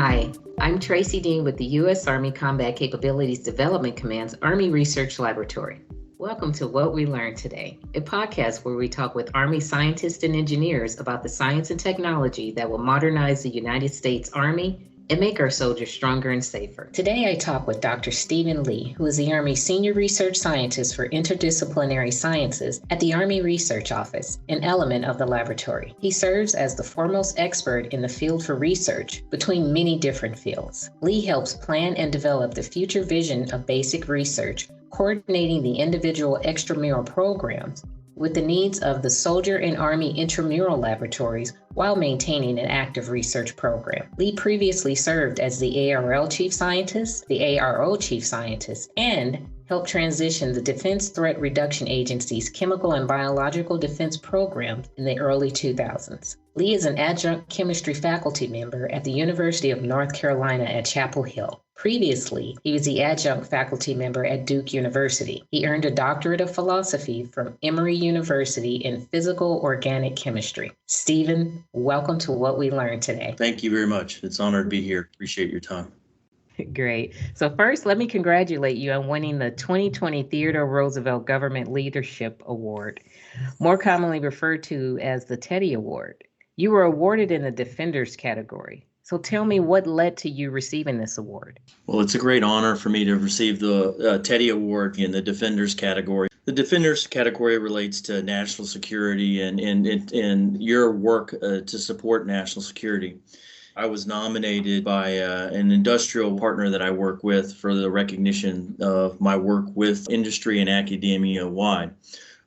Hi, I'm Tracy Dean with the U.S. Army Combat Capabilities Development Command's Army Research Laboratory. Welcome to What We Learned Today, a podcast where we talk with Army scientists and engineers about the science and technology that will modernize the United States Army and make our soldiers stronger and safer. Today I talk with Dr. Stephen Lee, who is the Army Senior Research Scientist for Interdisciplinary Sciences at the Army Research Office, an element of the laboratory. He serves as the foremost expert in the field for research between many different fields. Lee helps plan and develop the future vision of basic research, coordinating the individual extramural programs with the needs of the soldier and Army intramural laboratories while maintaining an active research program. Lee previously served as the ARL Chief Scientist, the ARO Chief Scientist, and helped transition the Defense Threat Reduction Agency's chemical and biological defense programs in the early 2000s. Lee is an adjunct chemistry faculty member at the University of North Carolina at Chapel Hill. Previously, he was the adjunct faculty member at Duke University. He earned a doctorate of philosophy from Emory University in physical organic chemistry. Stephen, welcome to What We Learned Today. Thank you very much. It's an honor to be here. Appreciate your time. Great. So first, let me congratulate you on winning the 2020 Theodore Roosevelt Government Leadership Award, more commonly referred to as the Teddy Award. You were awarded in the Defenders category. So tell me what led to you receiving this award. Well, it's a great honor for me to receive the Teddy Award in the Defenders category. The Defenders category relates to national security and your work to support national security. I was nominated by an industrial partner that I work with for the recognition of my work with industry and academia wide.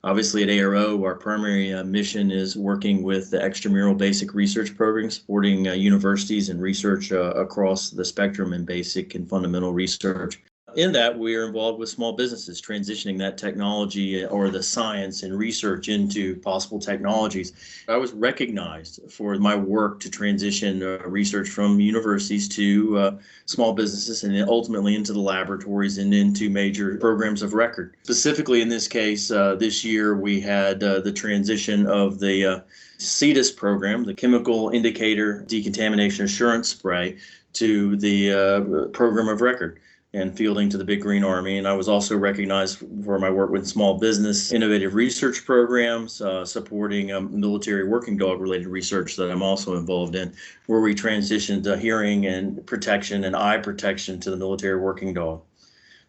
Obviously, at ARO, our primary mission is working with the extramural basic research program, supporting universities and research across the spectrum in basic and fundamental research. In that, we are involved with small businesses, transitioning that technology or the science and research into possible technologies. I was recognized for my work to transition research from universities to small businesses and then ultimately into the laboratories and into major programs of record. Specifically in this case, this year we had the transition of the CEDAS program, the Chemical Indicator Decontamination Assurance Spray, to the program of record and fielding to the Big Green Army. And I was also recognized for my work with small business innovative research programs, supporting military working dog related research that I'm also involved in, where we transitioned hearing and protection and eye protection to the military working dog.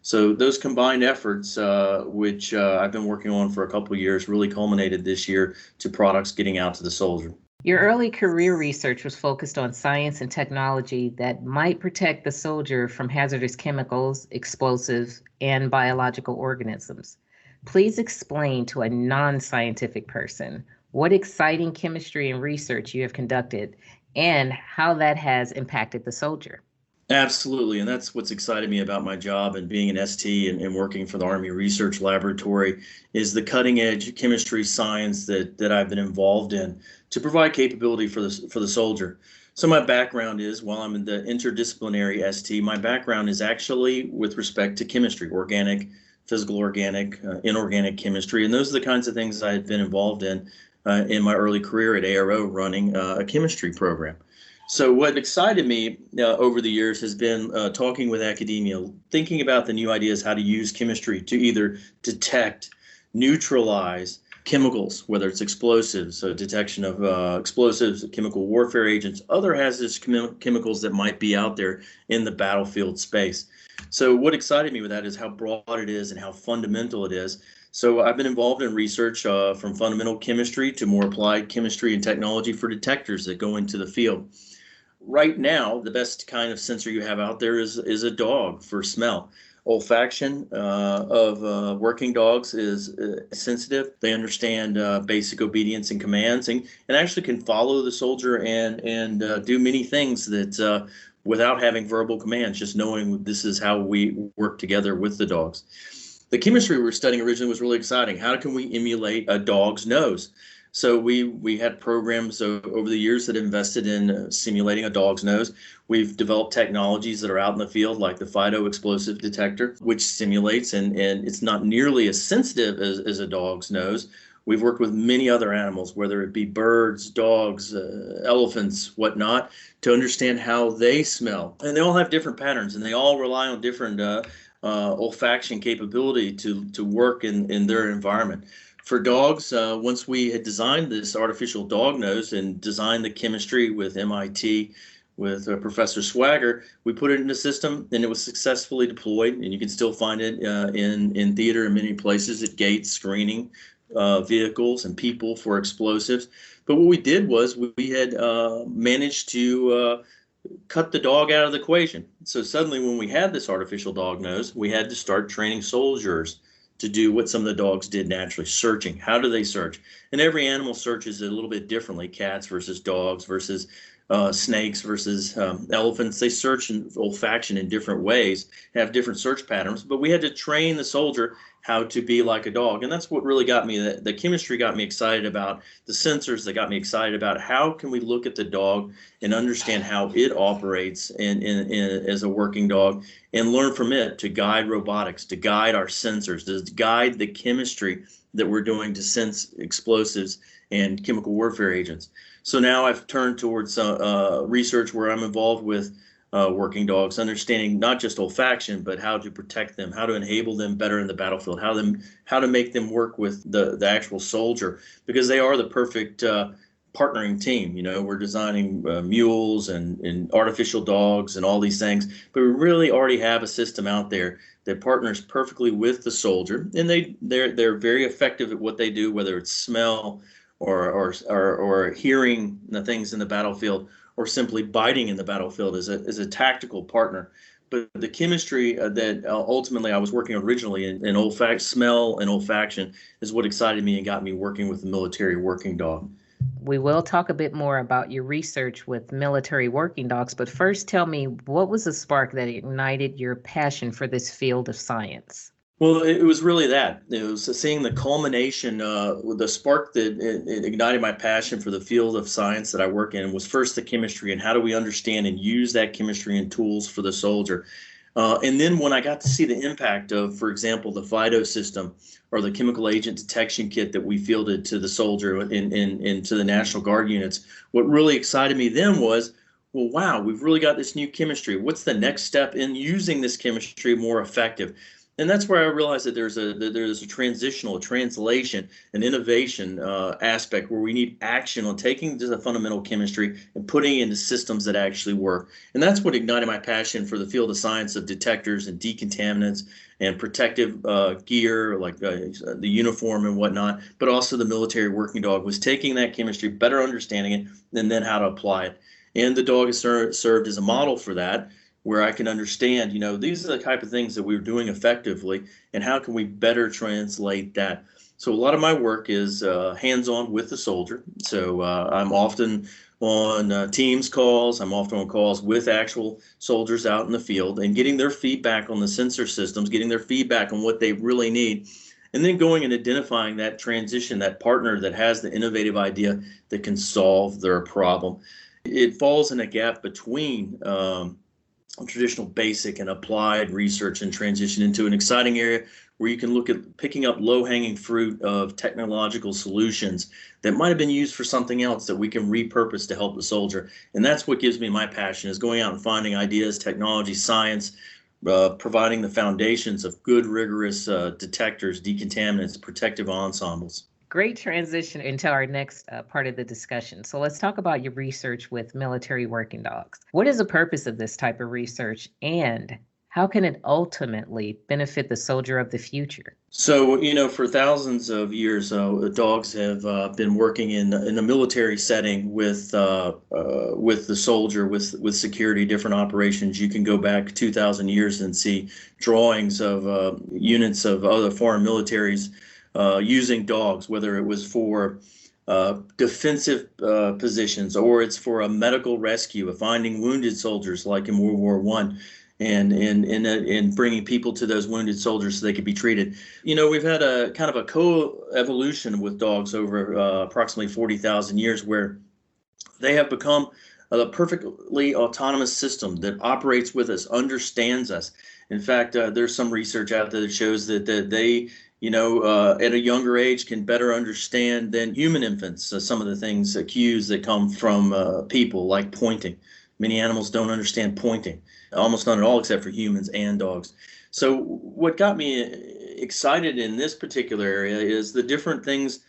So those combined efforts, which I've been working on for a couple of years, really culminated this year to products getting out to the soldier. Your early career research was focused on science and technology that might protect the soldier from hazardous chemicals, explosives, and biological organisms. Please explain to a non-scientific person what exciting chemistry and research you have conducted and how that has impacted the soldier. Absolutely, and that's what's excited me about my job and being an ST and working for the Army Research Laboratory is the cutting edge chemistry science that I've been involved in to provide capability for the soldier. So my background is, while I'm in the interdisciplinary ST, my background is actually with respect to chemistry, organic, physical organic, inorganic chemistry, and those are the kinds of things I had been involved in my early career at ARO running a chemistry program. So what excited me over the years has been talking with academia, thinking about the new ideas how to use chemistry to either detect, neutralize chemicals, whether it's explosives, so detection of explosives, chemical warfare agents, other hazardous chemicals that might be out there in the battlefield space. So what excited me with that is how broad it is and how fundamental it is. So I've been involved in research from fundamental chemistry to more applied chemistry and technology for detectors that go into the field. Right now, the best kind of sensor you have out there is a dog for smell. Olfaction of working dogs is sensitive. They understand basic obedience and commands and actually can follow the soldier and do many things that without having verbal commands, just knowing this is how we work together with the dogs. The chemistry we were studying originally was really exciting. How can we emulate a dog's nose? So we had programs over the years that invested in simulating a dog's nose. We've developed technologies that are out in the field, like the phytoexplosive detector, which simulates and it's not nearly as sensitive as a dog's nose, We've worked with many other animals, whether it be birds, dogs, elephants, whatnot, to understand how they smell. And they all have different patterns, and they all rely on different olfaction capability to work in their environment. For dogs, once we had designed this artificial dog nose and designed the chemistry with MIT, with Professor Swagger, we put it in the system, and it was successfully deployed. And you can still find it in theater in many places at gates, screening vehicles and people for explosives. But what we did was we had managed to cut the dog out of the equation. So suddenly, when we had this artificial dog nose, we had to start training soldiers to do what some of the dogs did naturally, searching. How do they search? And every animal searches a little bit differently. Cats versus dogs versus snakes versus elephants. They search in olfaction in different ways, have different search patterns, but we had to train the soldier how to be like a dog. And that's what really got me, the chemistry got me excited about, the sensors that got me excited about how can we look at the dog and understand how it operates as a working dog and learn from it to guide robotics, to guide our sensors, to guide the chemistry that we're doing to sense explosives and chemical warfare agents. So now I've turned towards research where I'm involved with working dogs, understanding not just olfaction, but how to protect them, how to enable them better in the battlefield, how to make them work with the actual soldier, because they are the perfect partnering team. You know, we're designing mules and artificial dogs and all these things, but we really already have a system out there that partners perfectly with the soldier, and they're very effective at what they do, whether it's smell or hearing the things in the battlefield, or simply biting in the battlefield as a tactical partner. But the chemistry that ultimately I was working originally in smell and olfaction is what excited me and got me working with the military working dog. We will talk a bit more about your research with military working dogs, but first tell me, what was the spark that ignited your passion for this field of science? Well, it was really that. It was seeing the culmination, the spark that it ignited my passion for the field of science that I work in was first the chemistry and how do we understand and use that chemistry and tools for the soldier. And then when I got to see the impact of, for example, the FIDO system or the chemical agent detection kit that we fielded to the soldier into the National Guard units, what really excited me then was, well, wow, we've really got this new chemistry. What's the next step in using this chemistry more effective? And that's where I realized that there's a translation, an innovation aspect where we need action on taking the fundamental chemistry and putting it into systems that actually work. And that's what ignited my passion for the field of science of detectors and decontaminants and protective gear like the uniform and whatnot, but also the military working dog was taking that chemistry, better understanding it, and then how to apply it. And the dog has served as a model for that, where I can understand, you know, these are the type of things that we're doing effectively, and how can we better translate that? So a lot of my work is hands-on with the soldier. So I'm often on Teams calls. I'm often on calls with actual soldiers out in the field and getting their feedback on the sensor systems, getting their feedback on what they really need, and then going and identifying that transition, that partner that has the innovative idea that can solve their problem. It falls in a gap between traditional basic and applied research and transition into an exciting area where you can look at picking up low-hanging fruit of technological solutions that might have been used for something else that we can repurpose to help the soldier. And that's what gives me my passion, is going out and finding ideas, technology, science, providing the foundations of good, rigorous detectors, decontaminants, protective ensembles. Great transition into our next part of the discussion. So let's talk about your research with military working dogs. What is the purpose of this type of research, and how can it ultimately benefit the soldier of the future? So, you know, for thousands of years, dogs have been working in a military setting with the soldier, with security, different operations. You can go back 2,000 years and see drawings of units of other foreign militaries using dogs, whether it was for defensive positions or it's for a medical rescue, of finding wounded soldiers like in World War I, and bringing people to those wounded soldiers so they could be treated. You know, we've had a kind of a co-evolution with dogs over approximately 40,000 years, where they have become a perfectly autonomous system that operates with us, understands us. In fact, there's some research out there that shows that they at a younger age can better understand than human infants some of the things, cues that come from people, like pointing. Many animals don't understand pointing, almost none at all, except for humans and dogs. So what got me excited in this particular area is the different things.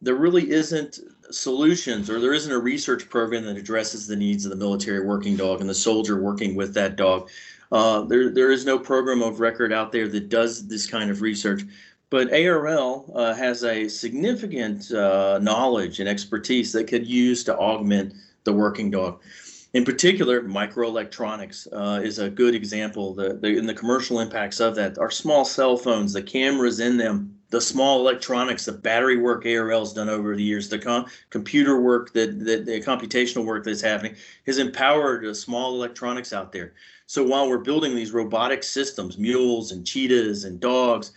There really isn't solutions, or there isn't a research program that addresses the needs of the military working dog and the soldier working with that dog. There is no program of record out there that does this kind of research. But ARL has a significant knowledge and expertise that could use to augment the working dog. In particular, microelectronics is a good example. In the commercial impacts of that are small cell phones, the cameras in them, the small electronics, the battery work ARL's done over the years, the computer work, the computational work that's happening has empowered small electronics out there. So while we're building these robotic systems, mules and cheetahs and dogs,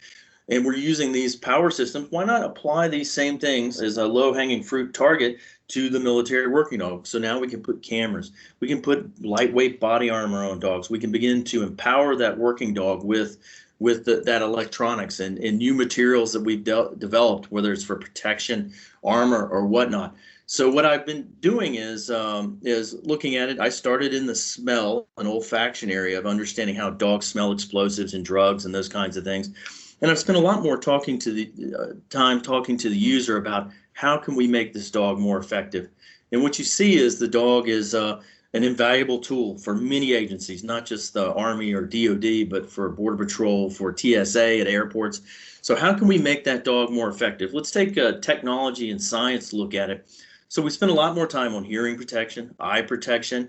and we're using these power systems, why not apply these same things as a low-hanging fruit target to the military working dog? So now we can put cameras, we can put lightweight body armor on dogs, we can begin to empower that working dog with that electronics and new materials that we've developed, whether it's for protection, armor, or whatnot. So what I've been doing is looking at it. I started in the smell and olfaction area of understanding how dogs smell explosives and drugs and those kinds of things. And I've spent a lot more talking to the user about how can we make this dog more effective. And what you see is the dog is an invaluable tool for many agencies, not just the Army or DOD, but for Border Patrol, for TSA at airports. So how can we make that dog more effective? Let's take technology and science to look at it. So we spend a lot more time on hearing protection, eye protection,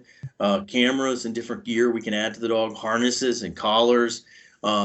cameras and different gear we can add to the dog, harnesses and collars,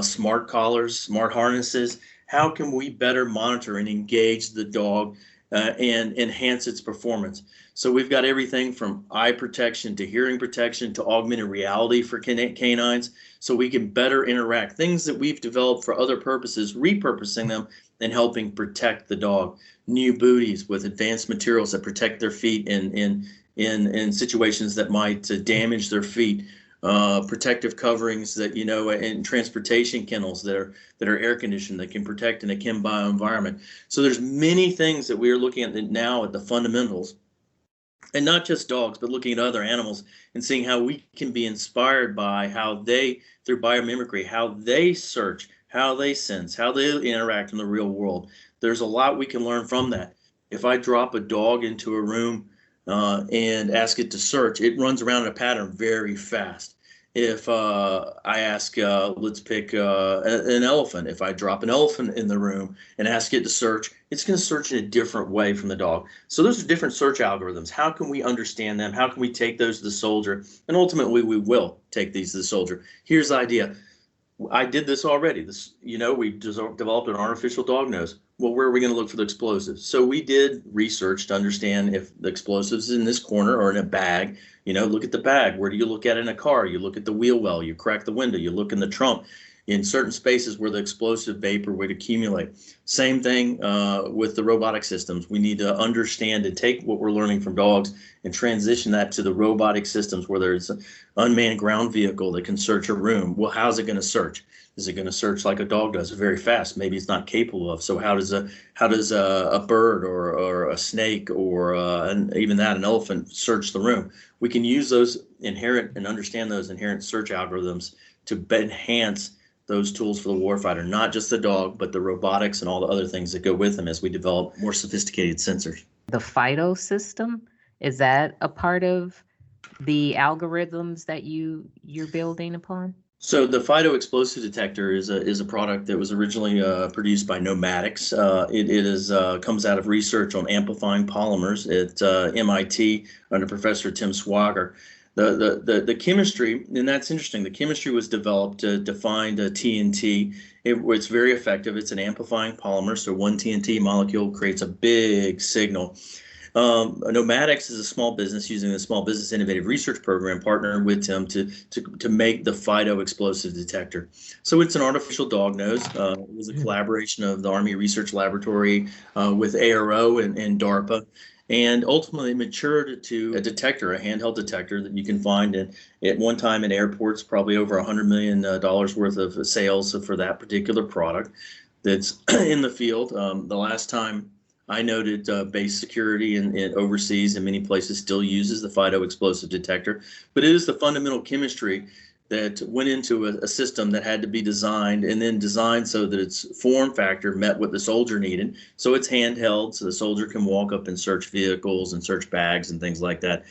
smart collars, smart harnesses. How can we better monitor and engage the dog and enhance its performance? So we've got everything from eye protection to hearing protection to augmented reality for canines, so we can better interact. Things that we've developed for other purposes, repurposing them and helping protect the dog. New booties with advanced materials that protect their feet in situations that might damage their feet. Protective coverings that, and transportation kennels that are air conditioned, that can protect in a chem bio environment. So there's many things that we are looking at now at the fundamentals, and not just dogs, but looking at other animals and seeing how we can be inspired by how they, through biomimicry, how they search, how they sense, how they interact in the real world. There's a lot we can learn from that. If I drop a dog into a room and ask it to search, it runs around in a pattern very fast. If I ask, let's pick an elephant. If I drop an elephant in the room and ask it to search, it's going to search in a different way from the dog. So those are different search algorithms. How can we understand them? How can we take those to the soldier? And ultimately, we will take these to the soldier. Here's the idea. I did this already. We developed an artificial dog nose. Well, where are we going to look for the explosives? So we did research to understand if the explosives is in this corner or in a bag. Look at the bag. Where do you look at it in a car? You look at the wheel well, you crack the window, you look in the trunk, in certain spaces where the explosive vapor would accumulate. Same thing with the robotic systems. We need to understand and take what we're learning from dogs and transition that to the robotic systems, where there's an unmanned ground vehicle that can search a room. Well, how's it going to search? Is it going to search like a dog does, very fast? Maybe it's not capable of. So how does a bird or a snake or even an elephant search the room? We can use those inherent and understand those inherent search algorithms to enhance those tools for the warfighter, not just the dog, but the robotics and all the other things that go with them as we develop more sophisticated sensors. The FIDO system, is that a part of the algorithms that you're building upon? So the FIDO explosive detector is a product that was originally produced by Nomadics. It comes out of research on amplifying polymers at MIT under Professor Tim Swager. The chemistry, and that's interesting. The chemistry was developed to find TNT. It's very effective. It's an amplifying polymer, so one TNT molecule creates a big signal. Nomadics is a small business using the Small Business Innovative Research Program, partnered with Tim to make the FIDO explosive detector. So it's an artificial dog nose. It was a collaboration of the Army Research Laboratory with ARO and DARPA, and ultimately matured to a detector, a handheld detector that you can find at one time in airports, probably over $100 million worth of sales for that particular product. that's in the field. The last time I noted base security in overseas in many places still uses the phytoexplosive detector, but it is the fundamental chemistry that went into a system that had to be designed and then designed so that its form factor met what the soldier needed. So it's handheld, so the soldier can walk up and search vehicles and search bags and things like that.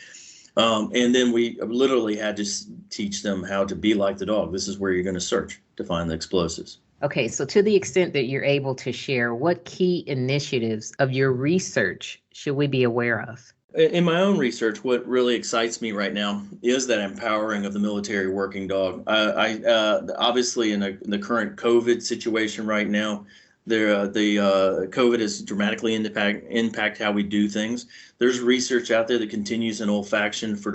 And then we literally had to teach them how to be like the dog. This is where you're going to search to find the explosives. Okay, so to the extent that you're able to share, what key initiatives of your research should we be aware of? In my own research, what really excites me right now is that empowering of the military working dog. Obviously in the current COVID situation right now, the COVID has dramatically impact how we do things. There's research out there that continues in olfaction for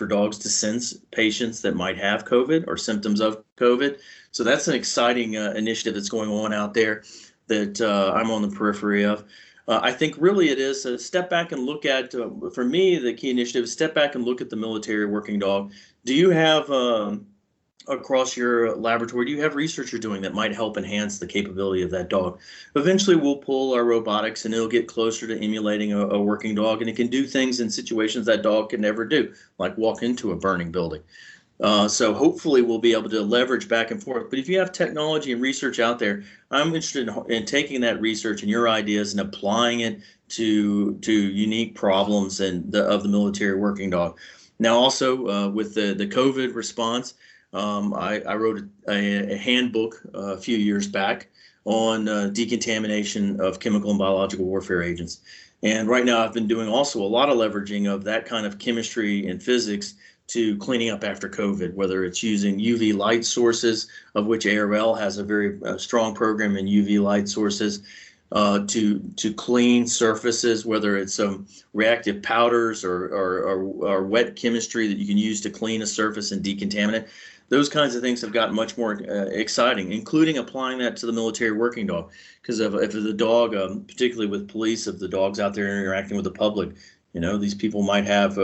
dogs to sense patients that might have COVID or symptoms of COVID. So that's an exciting initiative that's going on out there that I'm on the periphery of. I think really it is a step back and look at, for me, the key initiative is step back and look at the military working dog. Do you have, across your laboratory, do you have research you're doing that might help enhance the capability of that dog? Eventually we'll pull our robotics and it'll get closer to emulating a working dog, and it can do things in situations that dog can never do, like walk into a burning building. So hopefully we'll be able to leverage back and forth. But if you have technology and research out there, I'm interested in taking that research and your ideas and applying it to unique problems of the military working dog. Now also with the COVID response, I wrote a handbook a few years back on decontamination of chemical and biological warfare agents. And right now I've been doing also a lot of leveraging of that kind of chemistry and physics to cleaning up after COVID, whether it's using UV light sources, of which ARL has a very strong program in UV light sources, to clean surfaces, whether it's reactive powders or wet chemistry that you can use to clean a surface and decontaminate. Those kinds of things have gotten much more exciting, including applying that to the military working dog. Because if the dog, particularly with police, if the dog's out there interacting with the public, these people might have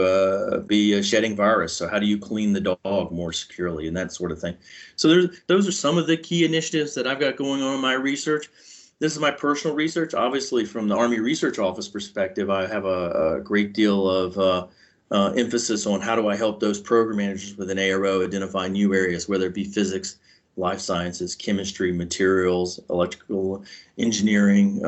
be shedding virus. So how do you clean the dog more securely and that sort of thing? So those are some of the key initiatives that I've got going on in my research. This is my personal research. Obviously, from the Army Research Office perspective, I have a great deal of emphasis on how do I help those program managers with an ARO identify new areas, whether it be physics, life sciences, chemistry, materials, electrical engineering,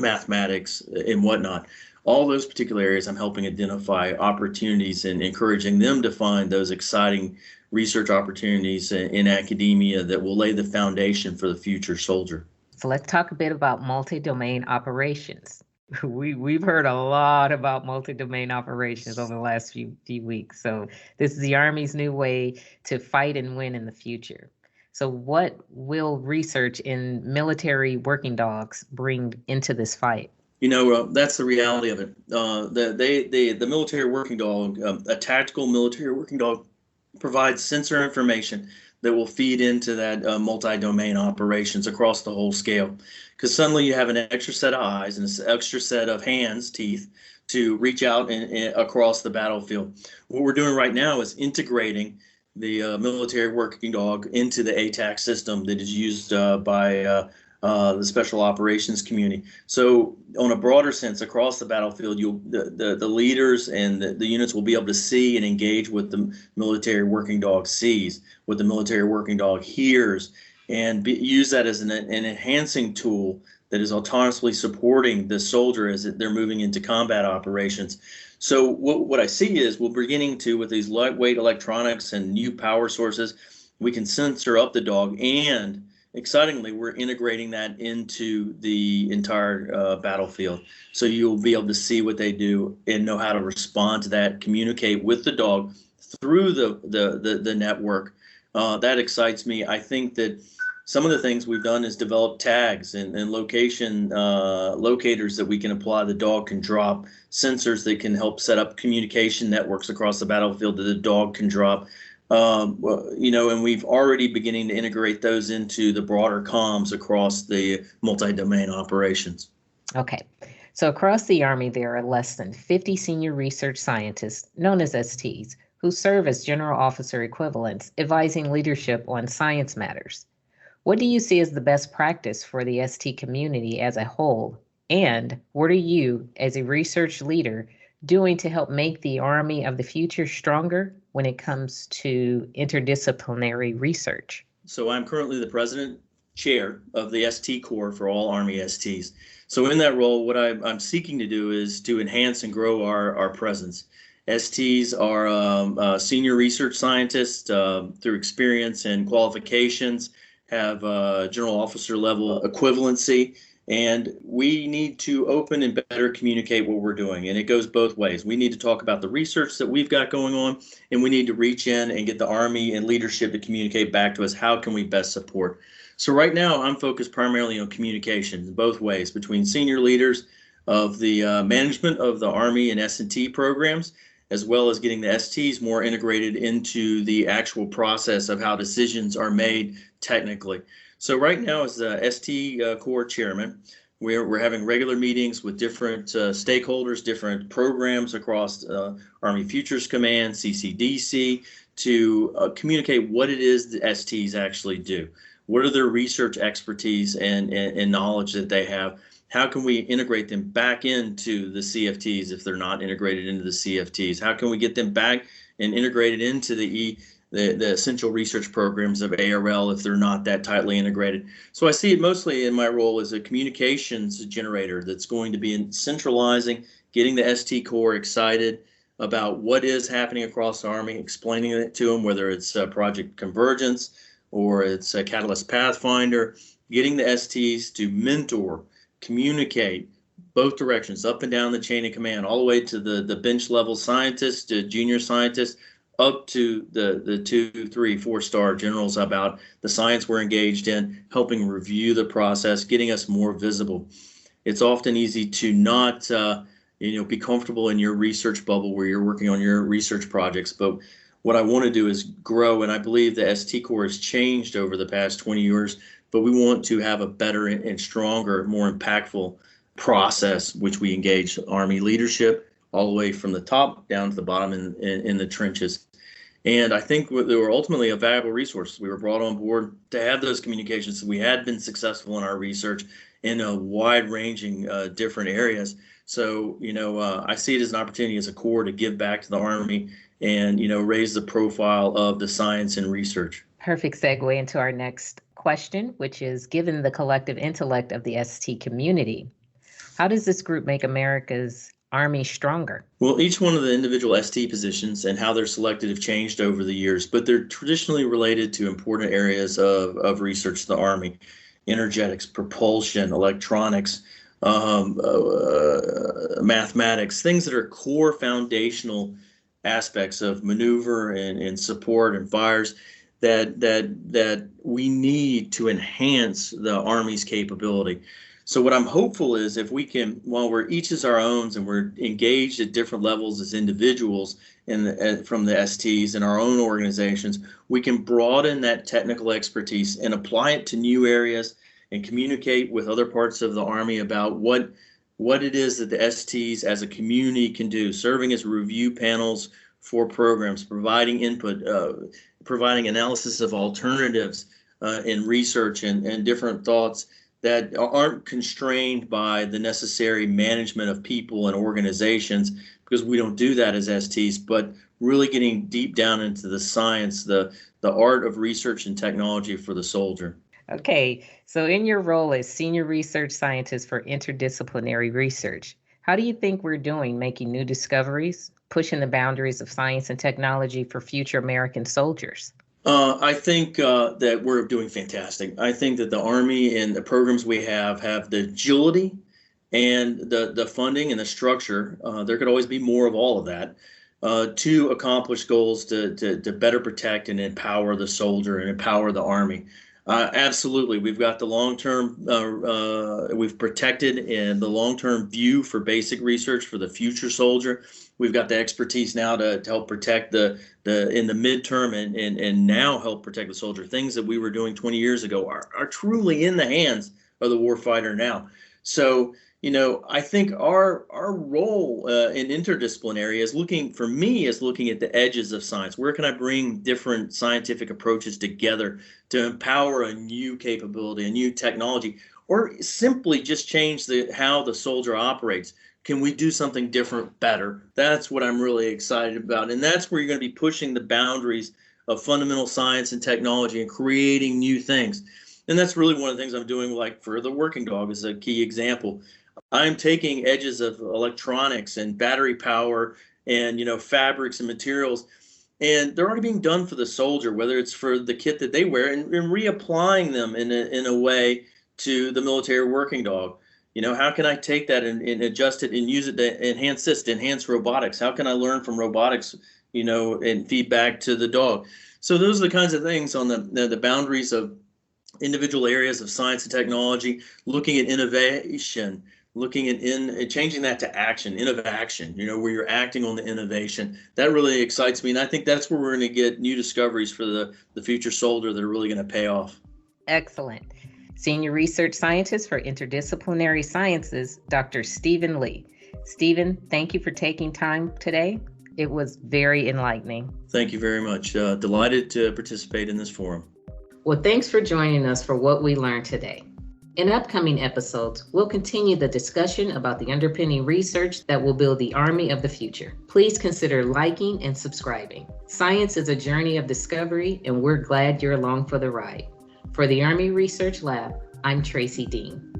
mathematics, and whatnot. All those particular areas, I'm helping identify opportunities and encouraging them to find those exciting research opportunities in academia that will lay the foundation for the future soldier. So let's talk a bit about multi-domain operations. We've heard a lot about multi-domain operations over the last few weeks. So this is the Army's new way to fight and win in the future. So what will research in military working dogs bring into this fight? That's the reality of it. The military working dog, a tactical military working dog, provides sensor information that will feed into that multi-domain operations across the whole scale. Because suddenly you have an extra set of eyes and an extra set of hands, teeth, to reach out and across the battlefield. What we're doing right now is integrating the military working dog into the ATAC system that is used by the special operations community. So on a broader sense, across the battlefield, the leaders and the units will be able to see and engage with the military working dog sees, what the military working dog hears, and use that as an enhancing tool that is autonomously supporting the soldier as they're moving into combat operations. So what I see is we're beginning to, with these lightweight electronics and new power sources, we can sensor up the dog, and excitingly, we're integrating that into the entire battlefield. So you'll be able to see what they do and know how to respond to that, communicate with the dog through the network. That excites me. I think that some of the things we've done is develop tags and location locators that we can apply. The dog can drop, sensors that can help set up communication networks across the battlefield that the dog can drop. And we've already beginning to integrate those into the broader comms across the multi-domain operations. Okay. So across the Army, there are less than 50 senior research scientists, known as STs, who serve as general officer equivalents, advising leadership on science matters. What do you see as the best practice for the ST community as a whole? And what are you, as a research leader, doing to help make the Army of the future stronger when it comes to interdisciplinary research? So I'm currently the president chair of the ST Corps for all Army STs. So in that role, what I'm seeking to do is to enhance and grow our presence. STs are senior research scientists through experience and qualifications, have general officer level equivalency, and we need to open and better communicate what we're doing. And it goes both ways. We need to talk about the research that we've got going on, and we need to reach in and get the Army and leadership to communicate back to us, how can we best support? So right now, I'm focused primarily on communications, both ways, between senior leaders of the management of the Army and S&T programs, as well as getting the STs more integrated into the actual process of how decisions are made technically. So right now, as the ST Corps chairman, we're having regular meetings with different stakeholders, different programs across Army Futures Command, CCDC, to communicate what it is the STs actually do. What are their research expertise and knowledge that they have? How can we integrate them back into the CFTs if they're not integrated into the CFTs? How can we get them back and integrated into the essential research programs of ARL if they're not that tightly integrated? So I see it mostly in my role as a communications generator that's going to be in centralizing, getting the ST Corps excited about what is happening across the Army, explaining it to them, whether it's Project Convergence or it's a Catalyst Pathfinder, getting the STs to mentor, communicate both directions, up and down the chain of command, all the way to the bench level scientists, to junior scientists, up to the 2, 3, 4-star generals about the science we're engaged in, helping review the process, getting us more visible. It's often easy to not be comfortable in your research bubble where you're working on your research projects, but what I want to do is grow, and I believe the ST Corps has changed over the past 20 years, but we want to have a better and stronger, more impactful process, which we engage Army leadership all the way from the top down to the bottom in the trenches. And I think they were ultimately a valuable resource. We were brought on board to have those communications. We had been successful in our research in a wide-ranging different areas. So, I see it as an opportunity as a Corps to give back to the Army and, raise the profile of the science and research. Perfect segue into our next question, which is, given the collective intellect of the ST community, how does this group make America's Army stronger? Well, each one of the individual ST positions and how they're selected have changed over the years, but they're traditionally related to important areas of research in the Army: energetics, propulsion, electronics, mathematics, things that are core foundational aspects of maneuver and support and fires that we need to enhance the Army's capability. So what I'm hopeful is if we can, while we're each as our own and we're engaged at different levels as individuals from the STs in our own organizations, we can broaden that technical expertise and apply it to new areas and communicate with other parts of the Army about what it is that the STs as a community can do, serving as review panels for programs, providing input, providing analysis of alternatives in research and different thoughts that aren't constrained by the necessary management of people and organizations, because we don't do that as STs, but really getting deep down into the science, the art of research and technology for the soldier. Okay, so in your role as senior research scientist for interdisciplinary research, how do you think we're doing making new discoveries, pushing the boundaries of science and technology for future American soldiers? I think that we're doing fantastic. I think that the Army and the programs we have the agility and the funding and the structure. There could always be more of all of that to accomplish goals to better protect and empower the soldier and empower the Army. Absolutely. We've got the long-term, we've protected in the long-term view for basic research for the future soldier. We've got the expertise now to help protect in the midterm and now help protect the soldier. Things that we were doing 20 years ago are truly in the hands of the warfighter now. So, I think our role in interdisciplinary is looking at the edges of science. Where can I bring different scientific approaches together to empower a new capability, a new technology, or simply just change how the soldier operates? Can we do something different, better? That's what I'm really excited about, and that's where you're going to be pushing the boundaries of fundamental science and technology and creating new things. And that's really one of the things I'm doing, like for the working dog is a key example. I'm taking edges of electronics and battery power and fabrics and materials, and they're already being done for the soldier, whether it's for the kit that they wear, and reapplying them in a way to the military working dog. How can I take that and adjust it and use it to enhance robotics? How can I learn from robotics, and feed back to the dog? So those are the kinds of things on the boundaries of individual areas of science and technology, looking at innovation, looking at changing that to action, innovation, where you're acting on the innovation. That really excites me. And I think that's where we're going to get new discoveries for the future soldier that are really going to pay off. Excellent. Senior Research Scientist for Interdisciplinary Sciences, Dr. Stephen Lee. Stephen, thank you for taking time today. It was very enlightening. Thank you very much. Delighted to participate in this forum. Well, thanks for joining us for What We Learned Today. In upcoming episodes, we'll continue the discussion about the underpinning research that will build the Army of the future. Please consider liking and subscribing. Science is a journey of discovery, and we're glad you're along for the ride. For the Army Research Lab, I'm Tracy Dean.